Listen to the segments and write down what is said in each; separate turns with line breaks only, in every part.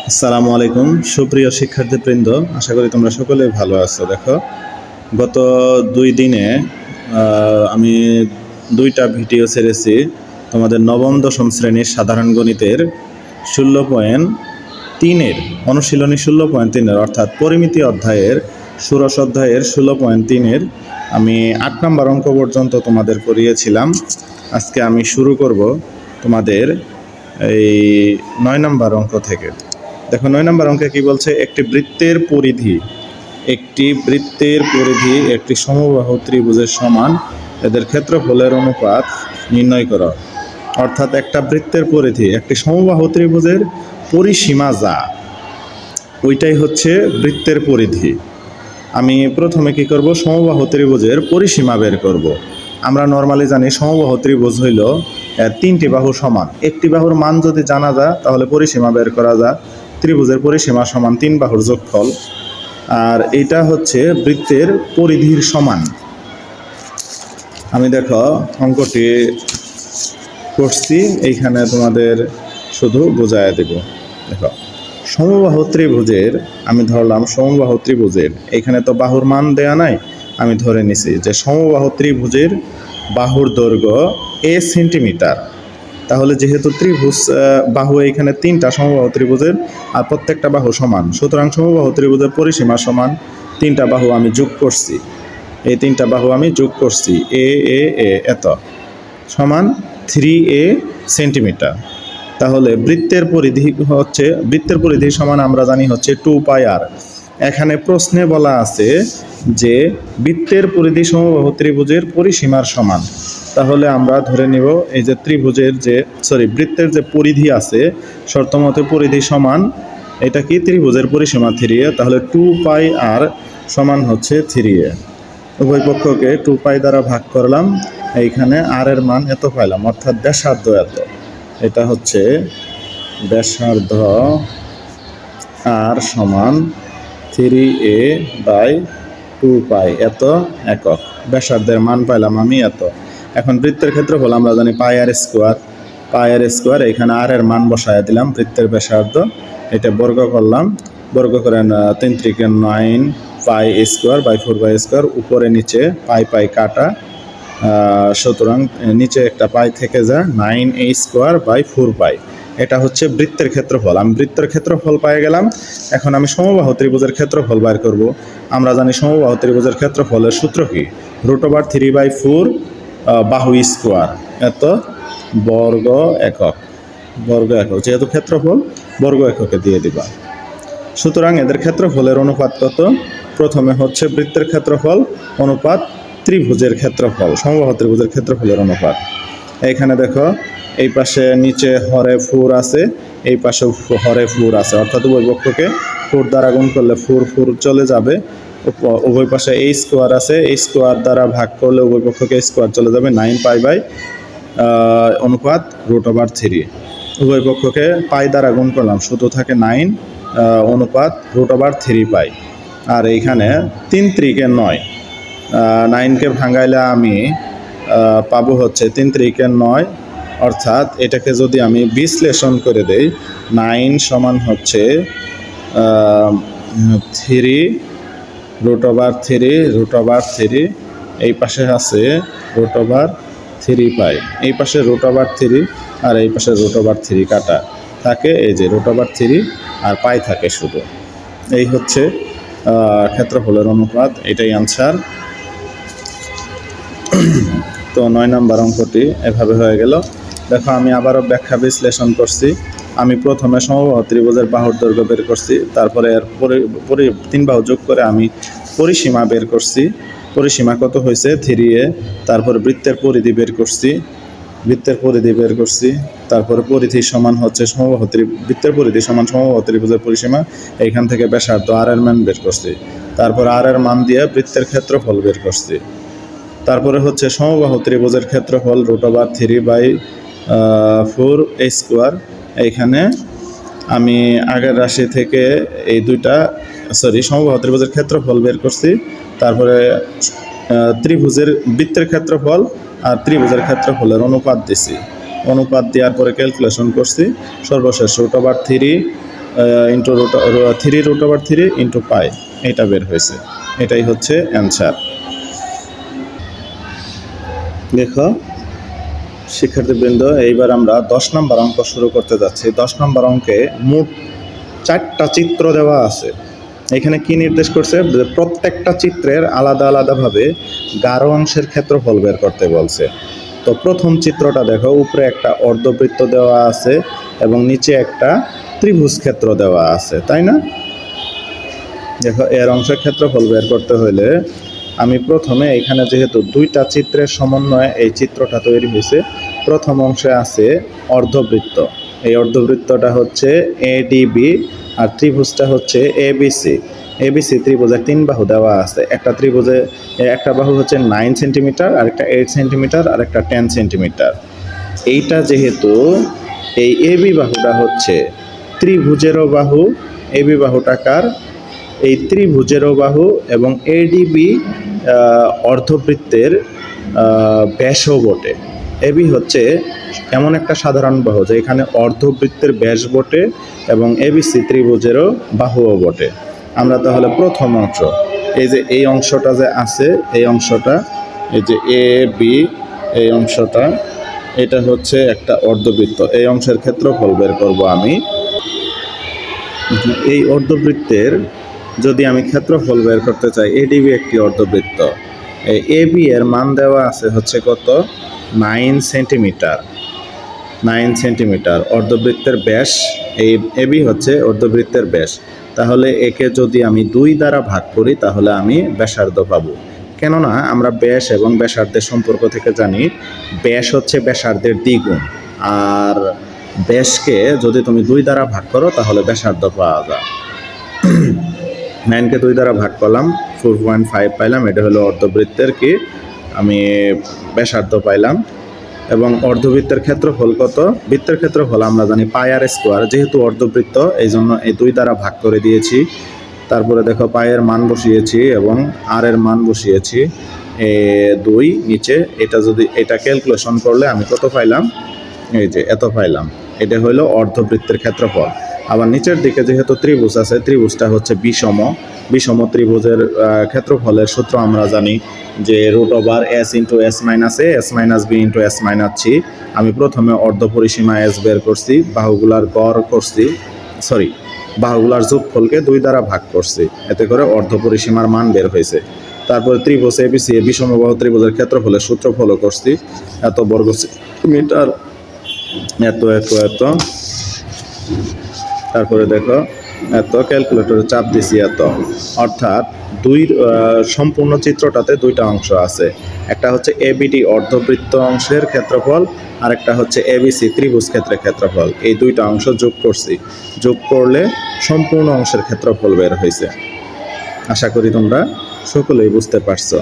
আসসালামু আলাইকুম সুপ্রিয় শিক্ষার্থীবৃন্দ, আশা করি তোমরা সকলে ভালো আছো। দেখো, গত 2 দিনে আমি 2টা ভিডিও ছেড়েছি তোমাদের নবম দশম শ্রেণীর সাধারণ গণিতের 16.3-এর অনুশীলনী 16.3-এর অর্থাৎ পরিমিতি অধ্যায়ের ষোড়শ অধ্যায়ের 16.3-এর আমি 8 নম্বর অঙ্ক পর্যন্ত তোমাদের করিয়েছিলাম। আজকে আমি শুরু করব তোমাদের এই 9 নম্বর অঙ্ক থেকে। দেখো, 9 নম্বর অঙ্কে কি বলছে, একটি বৃত্তের পরিধি একটি সমবাহু ত্রিভুজের সমান, এদের ক্ষেত্রফলের অনুপাত নির্ণয় করো। অর্থাৎ একটা বৃত্তের পরিধি একটি সমবাহু ত্রিভুজের পরিসীমা যা, ওইটাই হচ্ছে বৃত্তের পরিধি। আমি প্রথমে কি করব, সমবাহু ত্রিভুজের পরিসীমা বের করব। আমরা নর্মালি জানি সমবাহু ত্রিভুজ হইল 3টি বাহু সমান। একটি বাহুর মান যদি জানা যায় তাহলে পরিসীমা বের করা যায়। ত্রিভুজের পরিসীমা সমান 3 বাহুর যোগফল, আর এটা হচ্ছে বৃত্তের পরিধির সমান। আমি দেখো অঙ্কটি করছি, এইখানে তোমাদের শুধু বোঝায় দেব। দেখো, সমবাহু ত্রিভুজের, আমি ধরলাম সমবাহু ত্রিভুজের, এখানে তো বাহুর মান দেয়া নাই, আমি ধরে নিছি যে সমবাহু ত্রিভুজের বাহুর দৈর্ঘ্য a সেন্টিমিটার। তাহলে যেহেতু ত্রিভুজ বাহু এখানে 3টা সমবাহু ত্রিভুজের আর প্রত্যেকটা বাহু সমান, সুতরাং সমবাহু ত্রিভুজের পরিসীমা সমান 3টা বাহু আমি যোগ করছি। এই 3টা বাহু আমি যোগ করছি, এ এত সমান 3a সেন্টিমিটার। তাহলে বৃত্তের পরিধি সমান আমরা জানি হচ্ছে 2πr। এখানে প্রশ্নে বলা আছে যে বৃত্তের পরিধি সমবাহু ত্রিভুজের পরিসীমার সমান। তাহলে আমরা ধরে নিব এই যে বৃত্তের যে পরিধি আছে, শর্তমতে পরিধি সমান, এটা কি ত্রিভুজের পরিসীমা 3a। তাহলে 2πr সমান হচ্ছে 3a। উভয় পক্ষকে 2π দ্বারা ভাগ করলাম, এইখানে r এর মান এত পাইলাম, অর্থাৎ ব্যাসার্ধ এত। এটা হচ্ছে ব্যাসার্ধ r সমান 3a/2π, এত একক। ব্যাসার্ধের মান পাইলাম আমি এত। এখন বৃত্তের ক্ষেত্রফল আমরা জানি πr²। এখানে r এর মান বসায় দিলাম, বৃত্তের ব্যাসার্ধ, এটা বর্গ করলাম, বর্গ করে 3 × 9 π²/4π², উপরে নিচে পাই কাটা, সুতরাং নিচে একটা পাই থেকে যায়, 9a²/4π। এটা হচ্ছে বৃত্তের ক্ষেত্রফল। আমি বৃত্তের ক্ষেত্রফল পেয়ে গেলাম। এখন আমি সমবাহু ত্রিভুজের ক্ষেত্রফল বের করব। আমরা জানি সমবাহু ত্রিভুজের ক্ষেত্রফলের সূত্র কি, √3/4 বাহু স্কোয়ার, এত বর্গ একক। যেহেতু ক্ষেত্রফল, বর্গ এককে দিয়ে দিবা। সুতরাং এদের ক্ষেত্রফলের অনুপাত কত? প্রথমে হচ্ছে বৃত্তের ক্ষেত্রফল অনুপাত ত্রিভুজের ক্ষেত্রফল, সমবাহু ত্রিভুজের ক্ষেত্রফলের অনুপাত। এইখানে দেখো, এই পাশে নিচে হরে 4 আছে, এই পাশে হরে 4 আছে, অর্থাৎ উভয় পক্ষকে 4 দ্বারা গুণ করলে 4 চলে যাবে। উভয় পাশে a² আছে, a² দ্বারা ভাগ করলে উভয় পক্ষকে স্কোয়ার চলে যাবে, 9π অনুপাত √3। উভয় পক্ষকে পাই দ্বারা গুণ করলাম, শুধু থাকে 9 অনুপাত √3π। আর এইখানে 3 × 9, 9কে ভাঙাইলে আমি পাবো হচ্ছে 3 × 9, অর্থাৎ এটাকে যদি আমি বিশ্লেষণ করে দেই, 9 সমান হচ্ছে 3√3, এই পাশে আছে √3π, এই পাশে √3 আর এই পাশে √3 কাটা থাকে, এই যে √3 আর পাই থাকে শুধু। এই হচ্ছে ক্ষেত্রফলের অনুপাত, এটাই আনসার। তো 9 নম্বর অঙ্কটি এভাবে হয়ে গেল। দেখো, আমি আবারও ব্যাখ্যা বিশ্লেষণ করছি। আমি প্রথমে সমবাহু ত্রিভুজের বাহুর দৈর্ঘ্য বের করছি, তারপরে এর 3 বাহু যোগ করে আমি পরিসীমা বের করছি। পরিসীমা কত হয়েছে? 3a। তারপর বৃত্তের পরিধি বের করছি, তারপরে পরিধি সমান হচ্ছে বৃত্তের পরিধি সমান সমবাহু ত্রিভুজের পরিসীমা, এইখান থেকে ব্যাসার্ধ r এর মান বের করছি। তারপর r এর মান দিয়ে বৃত্তের ক্ষেত্রফল বের করছি। তারপরে হচ্ছে সমবাহু ত্রিভুজের ক্ষেত্রফল √3/4a²। এইখানে আমি আগের রাশি থেকে এই সমবাহু ত্রিভুজের ক্ষেত্রফল বের করছি। তারপরে বৃত্তের ক্ষেত্রফল আর ত্রিভুজের ক্ষেত্রফলের অনুপাত দিছি। অনুপাত দেওয়ার পরে ক্যালকুলেশন করছি, সর্বশেষ √3 ইন্টু রুট 3√3 ইন্টু পাই, এটা বের হয়েছে। এটাই হচ্ছে অ্যান্সার। দেখো শিক্ষার্থীবৃন্দ, এইবার আমরা 10 নম্বর অঙ্ক শুরু করতে যাচ্ছি। 10 নম্বর অঙ্কে মোট 4টা চিত্র দেওয়া আছে। এখানে কি নির্দেশ করছে, প্রত্যেকটা চিত্রের আলাদা আলাদাভাবে গাঢ় অংশের ক্ষেত্রফল বের করতে বলছে। তো প্রথম চিত্রটা দেখো, উপরে একটা অর্ধবৃত্ত দেওয়া আছে এবং নিচে একটা ত্রিভুজ ক্ষেত্র দেওয়া আছে, তাই না? দেখো এর অংশের ক্ষেত্রফল বের করতে হলে আমি প্রথমে এখানে যেহেতু দুইটা চিত্রের সমন্বয়ে এই চিত্রটা তৈরি হয়েছে, প্রথম অংশে আছে অর্ধবৃত্ত। এই অর্ধবৃত্তটা হচ্ছে এডিবি আর ত্রিভুজটা হচ্ছে এবিসি। এবিসি ত্রিভুজের 3 বাহু দেওয়া আছে। একটা ত্রিভুজে একটা বাহু হচ্ছে 9 সেন্টিমিটার, আর একটা 8 সেন্টিমিটার, আর একটা 10 সেন্টিমিটার। এইটা যেহেতু এই এবি বাহুটা হচ্ছে ত্রিভুজেরও বাহু, এবি বাহুটাকার এই ত্রিভুজেরও বাহু এবং এডিবি অর্ধবৃত্তের ব্যাসও বটে। এবি হচ্ছে এমন একটা সাধারণ বাহু যে এখানে অর্ধবৃত্তের ব্যাস বটে এবং এবিসি ত্রিভুজেরও বাহুও বটে। আমরা তাহলে প্রথম অংশ, এই যে এই অংশটা যে আছে, এই অংশটা, এই যে এ বি, এই অংশটা, এটা হচ্ছে একটা অর্ধবৃত্ত। এই অংশের ক্ষেত্রফল বের করব আমি। এই অর্ধবৃত্তের যদি আমি ক্ষেত্রফল বের করতে চাই, এডিবি একটি অর্ধবৃত্ত, এবি এর মান দেওয়া আছে হচ্ছে কত, 9 সেন্টিমিটার। 9 সেন্টিমিটার অর্ধবৃত্তের ব্যাস, এই এবি হচ্ছে অর্ধবৃত্তের ব্যাস। তাহলে একে যদি আমি 2 দ্বারা ভাগ করি তাহলে আমি ব্যাসার্ধ পাবো। কেননা আমরা ব্যাস এবং ব্যাসার্ধের সম্পর্ক থেকে জানি ব্যাস হচ্ছে ব্যাসার্ধের দ্বিগুণ, আর ব্যাসকে যদি তুমি 2 দ্বারা ভাগ করো তাহলে ব্যাসার্ধ পাওয়া যায়। 9কে 2 দ্বারা ভাগ করলাম, 4.5 পাইলাম। এটা হলো অর্ধবৃত্তের কি আমি ব্যাসার্ধ পাইলাম। এবং অর্ধবৃত্তের ক্ষেত্রফল কত, বৃত্তের ক্ষেত্রফল আমরা জানি পাই আর স্কোয়ার, যেহেতু অর্ধবৃত্ত এই জন্য এই 2 দ্বারা ভাগ করে দিয়েছি। তারপরে দেখো পায়ের মান বসিয়েছি এবং আর এর মান বসিয়েছি 2 নিচে। এটা যদি এটা ক্যালকুলেশন করলে আমি কত পাইলাম, এই যে এত পাইলাম। এটা হলো অর্ধবৃত্তের ক্ষেত্রফল। আবার নিচের দিকে যেহেতু ত্রিভুজ আছে, ত্রিভুজটা হচ্ছে বিষম। বিষম ত্রিভুজের ক্ষেত্রফলের সূত্র আমরা জানি যে √s into s minus a s minus b into s minus c। আমি প্রথমে অর্ধ পরিসীমা s বের করছি, বাহুগুলার গড় করছি, বাহুগুলার যোগফলকে 2 দ্বারা ভাগ করছি, এতে করে অর্ধ পরিসীমার মান বের হয়েছে। তারপরে ত্রিভুজ এবিসি, বিষমবাহু ত্রিভুজের ক্ষেত্রফলের সূত্র ফলো করছি, এত বর্গ সেন্টিমিটার, এত এত এত, তারপরে দেখো এত, ক্যালকুলেটরে চাপ দিছি এত। অর্থাৎ সম্পূর্ণ চিত্রটাতে 2টা অংশ আছে। একটা হচ্ছে এবিডি অর্ধবৃত্ত অংশের ক্ষেত্রফল, আর একটা হচ্ছে এবিসি ত্রিভুজ ক্ষেত্রের ক্ষেত্রফল। এই 2টা অংশ যোগ করছি, যোগ করলে সম্পূর্ণ অংশের ক্ষেত্রফল বের হয়েছে। আশা করি তোমরা সকলেই বুঝতে পারছো।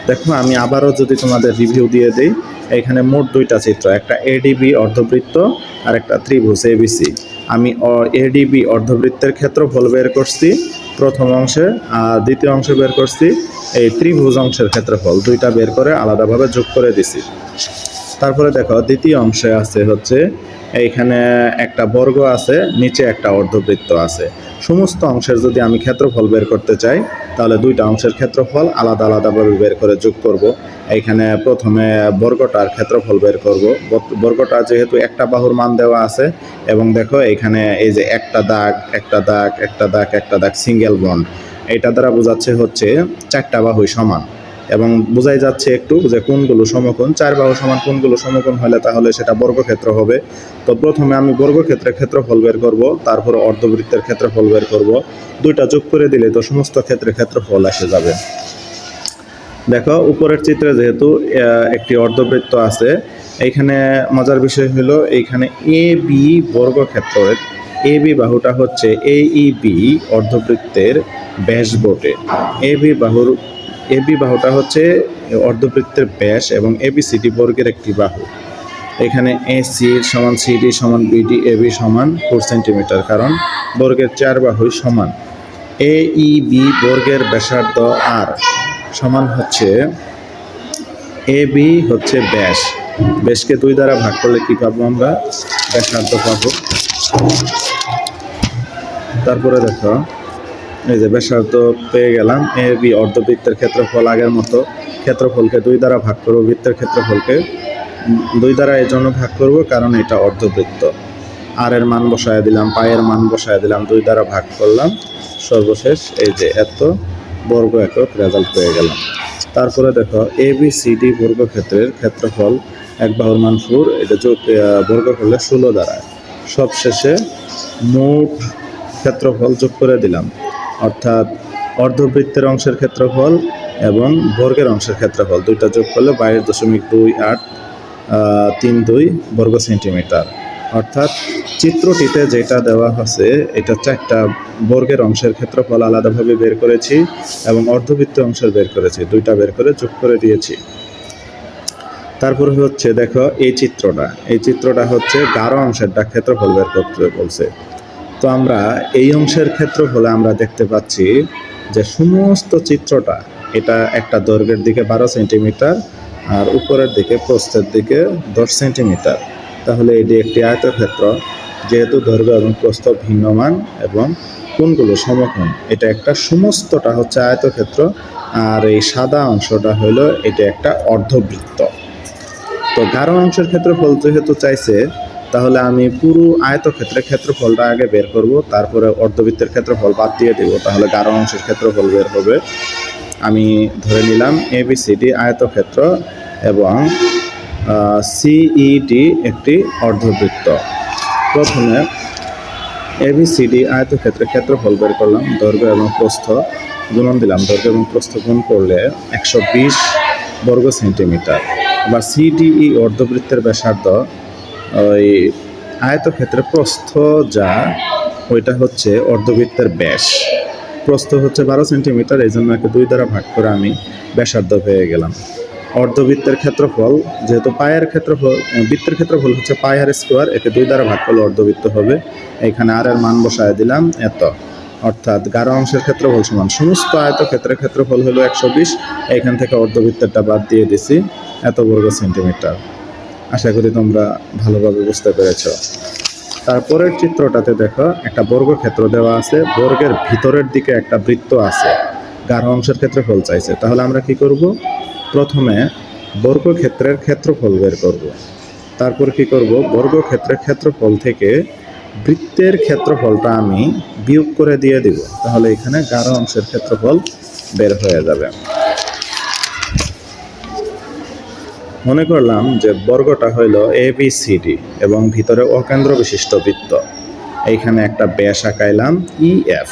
দেখো আমি আবারও যদি তোমাদের রিভিউ দিয়ে দিই, এখানে মোট 2টা চিত্র, একটা এডিবি অর্ধবৃত্ত আর একটা ত্রিভুজ এবিসি। আমি এডিবি অর্ধবৃত্তের ক্ষেত্রফল বের করছি প্রথম অংশে, আর দ্বিতীয় অংশে বের করছি এই ত্রিভুজ অংশের ক্ষেত্রফল। 2টা বের করে আলাদাভাবে যোগ করে দিছি। তারপরে দেখো দ্বিতীয় অংশে আছে হচ্ছে এইখানে একটা বর্গ আছে, নিচে একটা অর্ধবৃত্ত আছে। সমস্ত অংশের যদি আমি ক্ষেত্রফল বের করতে চাই তাহলে 2টা অংশের ক্ষেত্রফল আলাদা আলাদাভাবে বের করে যোগ করব। এইখানে প্রথমে বর্গটার ক্ষেত্রফল বের করব। বর্গটা যেহেতু একটা বাহুর মান দেওয়া আছে এবং দেখো এইখানে এই যে একটা দাগ একটা দাগ একটা দাগ একটা দাগ সিঙ্গেল বন্ড, এটা দ্বারা বোঝাচ্ছে হচ্ছে 4টা বাহুই সমান এবং বোঝাই যাচ্ছে একটু যে কোণগুলো সমকোণ। 4 বাহু সমান কোণগুলো সমকোণ হলে তাহলে সেটা বর্গক্ষেত্র হবে। তো প্রথমে আমি বর্গক্ষেত্রের ক্ষেত্রফল বের করব, তারপর অর্ধবৃত্তের ক্ষেত্রফল বের করব। 2টা যোগ করে দিলে তো সমস্ত ক্ষেত্রের ক্ষেত্রফল এসে যাবে। দেখো উপরের চিত্রে যেহেতু একটি অর্ধবৃত্ত আছে, এইখানে মজার বিষয় হলো এইখানে এ বি বর্গক্ষেত্রের এবি বাহুটা হচ্ছে এইবি অর্ধবৃত্তের ব্যাস বটে। এবি বাহুটা হচ্ছে অর্ধবৃত্তের ব্যাস এবং এবিসিডি বর্গের একটি বাহু। এখানে এসি সমান সিডি সমান বিডি এবি সমান 4 সেন্টিমিটার, কারণ বর্গের 4 বাহুই সমান। এইবি বর্গের ব্যাসার্ধ আর সমান হচ্ছে এবি হচ্ছে ব্যাস। ব্যাসকে 2 দ্বারা ভাগ করলে কি পাবো আমরা, ব্যাসার্ধ পাবো। তারপরে দেখো এই যে ব্যাসার্ধ পেয়ে গেলাম। এ বি অর্ধবৃত্তের ক্ষেত্রফল আগের মতো, ক্ষেত্রফলকে 2 দ্বারা ভাগ করব, বৃত্তের ক্ষেত্রফলকে 2 দ্বারা এই জন্য ভাগ করব কারণ এটা অর্ধবৃত্ত। আর এর মান বসায় দিলাম, পায়ের মান বসায় দিলাম, 2 দ্বারা ভাগ করলাম, সর্বশেষ এই যে এত বর্গ একক রেজাল্ট পেয়ে গেলাম। তারপরে দেখো এ বি সি ডি বর্গক্ষেত্রের ক্ষেত্রফল এক বাহুর মান 4, এটা যোগ বর্গ করলে 16 দাঁড়ায়। সবশেষে মোট ক্ষেত্রফল যোগ করে দিলাম, অর্থাৎ অর্ধবৃত্তের অংশের ক্ষেত্রফল এবং বর্গের অংশের ক্ষেত্রফল দুইটা যোগ করলে 22.2832 বর্গ সেন্টিমিটার। অর্থাৎ চিত্রটিতে যেটা দেওয়া আছে এটা 4টা বর্গের অংশের ক্ষেত্রফল আলাদাভাবে বের করেছি এবং অর্ধবৃত্ত অংশের বের করেছি, দুইটা বের করে যোগ করে দিয়েছি। তারপরে হচ্ছে দেখো এই চিত্রটা হচ্ছে গাঢ় অংশেরটা ক্ষেত্রফল বের করতে বলছে। তো আমরা এই অংশের ক্ষেত্রফলে আমরা দেখতে পাচ্ছি যে সমস্ত চিত্রটা এটা একটা দৈর্ঘ্যের দিকে 12 সেন্টিমিটার আর উপরের দিকে প্রস্থের দিকে 10 সেন্টিমিটার। তাহলে এটি একটি আয়তক্ষেত্র, যেহেতু দৈর্ঘ্য এবং প্রস্থ ভিন্নমান এবং কোণগুলো সমকোণ, এটা একটা সমস্তটা হচ্ছে আয়তক্ষেত্র। আর এই সাদা অংশটা হলো এটা একটা অর্ধবৃত্ত। তো গাঢ় অংশের ক্ষেত্রফল যেহেতু চাইছে, তাহলে আমি পুরো আয়তক্ষেত্রের ক্ষেত্রফলটা আগে বের করব, তারপরে অর্ধবৃত্তের ক্ষেত্রফল বাদ দিয়ে দেব, তাহলে গাঢ় অংশের ক্ষেত্রফল বের হবে। আমি ধরে নিলাম এবিসিডি আয়তক্ষেত্র এবং সিইডি একটি অর্ধবৃত্ত। প্রথমে এবিসিডি আয়তক্ষেত্রের ক্ষেত্রফল বের করলাম, দৈর্ঘ্য এবং প্রস্থ গুণন দিলাম, দৈর্ঘ্য এবং প্রস্থ গুণ করলে 120 বর্গ সেন্টিমিটার। আবার সিডিই অর্ধবৃত্তের ব্যাসার্ধ, ওই আয়তক্ষেত্রের প্রস্থ যা ওইটা হচ্ছে অর্ধবৃত্তের ব্যাস, প্রস্থ হচ্ছে 12 সেন্টিমিটার, এই জন্য একে 2 দ্বারা ভাগ করে আমি ব্যাসার্ধ পেয়ে গেলাম। অর্ধবৃত্তের ক্ষেত্রফল, যেহেতু পায়ের ক্ষেত্রফল, বৃত্তের ক্ষেত্রফল হচ্ছে পাই আর স্কোয়ার, একে 2 দ্বারা ভাগ করলে অর্ধবৃত্ত হবে। এইখানে আর এর মান বসায় দিলাম এত, অর্থাৎ গাঢ় অংশের ক্ষেত্রফল সমান সমস্ত আয়তক্ষেত্রের ক্ষেত্রফল হলো 120, এইখান থেকে অর্ধবৃত্তেরটা বাদ দিয়ে দিছি, এত বর্গ সেন্টিমিটার। আশা করি তোমরা ভালোভাবে বুঝতে পেরেছ। তারপরের চিত্রটাতে দেখো একটা বর্গক্ষেত্র দেওয়া আছে, বর্গের ভিতরের দিকে একটা বৃত্ত আছে, গাঢ় অংশের ক্ষেত্রফল চাইছে। তাহলে আমরা কি করব? প্রথমে বর্গক্ষেত্রের ক্ষেত্রফল বের করব, তারপর কি করব, বর্গক্ষেত্রের ক্ষেত্রফল থেকে বৃত্তের ক্ষেত্রফলটা আমি বিয়োগ করে দিয়ে দিব, তাহলে এখানে গাঢ় অংশের ক্ষেত্রফল বের হয়ে যাবে। মনে করলাম যে বর্গটা হইল এবিসিডি এবং ভিতরে অকেন্দ্র বিশিষ্ট বৃত্ত, এইখানে একটা ব্যাস আঁকাইলাম ইএফ।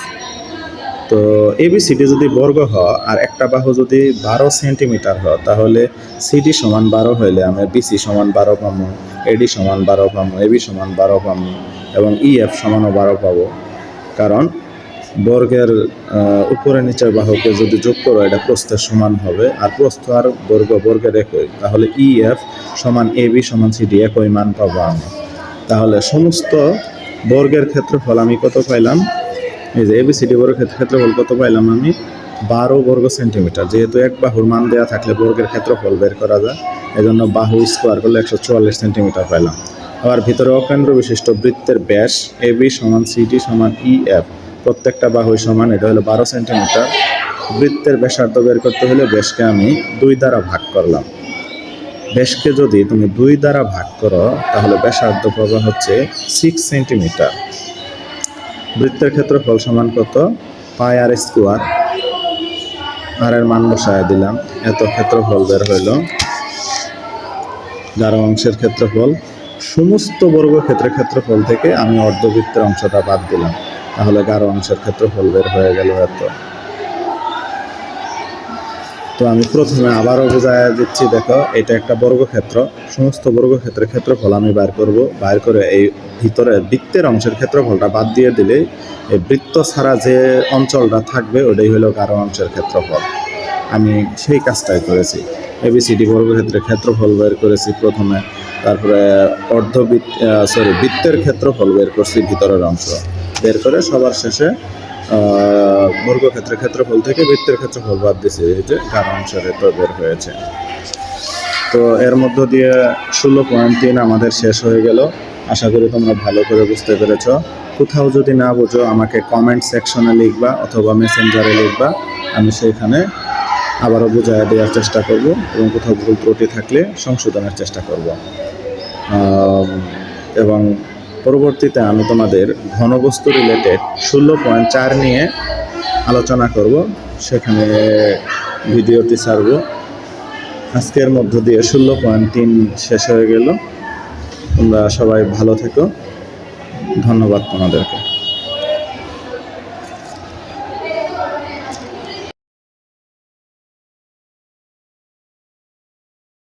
তো এবিসিডি যদি বর্গ হয় আর একটা বাহু যদি 12 সেন্টিমিটার হয়, তাহলে সিডি সমান 12 হইলে আমি বিসি সমান 12 পাবো, এডি সমান 12 পাবো, এবি সমান 12 পাবো এবং ইএফ সমানও 12 পাবো। কারণ বর্গের উপরে নিচের বাহুকে যদি যোগ করো এটা প্রস্থের সমান হবে, আর প্রস্থ আর বর্গের একই, তাহলে ইএফ সমান এবি সমান সিডি একই মান পাবো আমি। তাহলে সমস্ত বর্গের ক্ষেত্রফল আমি কত পাইলাম? এই যে এবিসিডি বর্গের ক্ষেত্রফল কত পাইলাম আমি? 12 বর্গ সেন্টিমিটার। যেহেতু এক বাহুর মান দেওয়া থাকলে বর্গের ক্ষেত্রফল বের করা যায়, এজন্য বাহু স্কোয়ার করলে 144 সেন্টিমিটার পাইলাম। আবার ভিতরে অকেন্দ্র বিশিষ্ট বৃত্তের ব্যাস এবি সমান সিডি সমান ইএফ, প্রত্যেকটা বাহুই সমান, এটা হলো 12 সেন্টিমিটার। বৃত্তের ব্যাসার্ধ বের করতে হলে ব্যাসকে আমি 2 দ্বারা ভাগ করলাম। ব্যাসকে যদি তুমি 2 দ্বারা ভাগ করো তাহলে ব্যাসার্ধ পাবা হচ্ছে 6 সেন্টিমিটার। বৃত্তের ক্ষেত্রফল সমান কত? পাই আর স্কোয়ার, আর এর মান বসায় দিলাম, এত ক্ষেত্রফল বের হইল। গাঢ় অংশের ক্ষেত্রফল, সমস্ত বর্গক্ষেত্রের ক্ষেত্রফল থেকে আমি অর্ধবৃত্তের অংশটা বাদ দিলাম, তাহলে গাঢ় অংশের ক্ষেত্রফল বের হয়ে গেল এত। তো আমি প্রথমে আবারও বোঝায় দিচ্ছি, দেখো এটা একটা বর্গক্ষেত্র, সমস্ত বর্গক্ষেত্রের ক্ষেত্রফল আমি বার করব, বার করে এই ভিতরে বৃত্তের অংশের ক্ষেত্রফলটা বাদ দিয়ে দিলে এই বৃত্ত ছাড়া যে অঞ্চলটা থাকবে ওটাই হলো গাঢ় অংশের ক্ষেত্রফল। আমি সেই কাজটাই করেছি। এবিসিডি বর্গক্ষেত্রের ক্ষেত্রফল বের করেছি প্রথমে, তারপরে বৃত্তের ক্ষেত্রফল বের করছি, ভিতরের অংশ বের করে সবার শেষে বর্গক্ষেত্রের ক্ষেত্রফল থেকে বৃত্তের ক্ষেত্রফল বাদ দিয়েছি, এই যে গাঢ় অংশের বের হয়েছে। তো এর মধ্য দিয়ে 16.3 আমাদের শেষ হয়ে গেল। আশা করি তোমরা ভালো করে বুঝতে পেরেছ। কোথাও যদি না বোঝো আমাকে কমেন্ট সেকশনে লিখবা অথবা মেসেঞ্জারে লিখবা, আমি সেইখানে আবারও বোঝায় দেওয়ার চেষ্টা করব এবং কোথাও ভুল ত্রুটি থাকলে সংশোধনের চেষ্টা করব। এবং পরবর্তীতে আমি তোমাদের ঘনবস্তু রিলেটেড 16.4 নিয়ে আলোচনা করব, সেখানে ভিডিওটি ছাড়ব। আজকের মধ্য দিয়ে 16.3 শেষ হয়ে গেল। তোমরা সবাই ভালো থেকো, ধন্যবাদ তোমাদেরকে।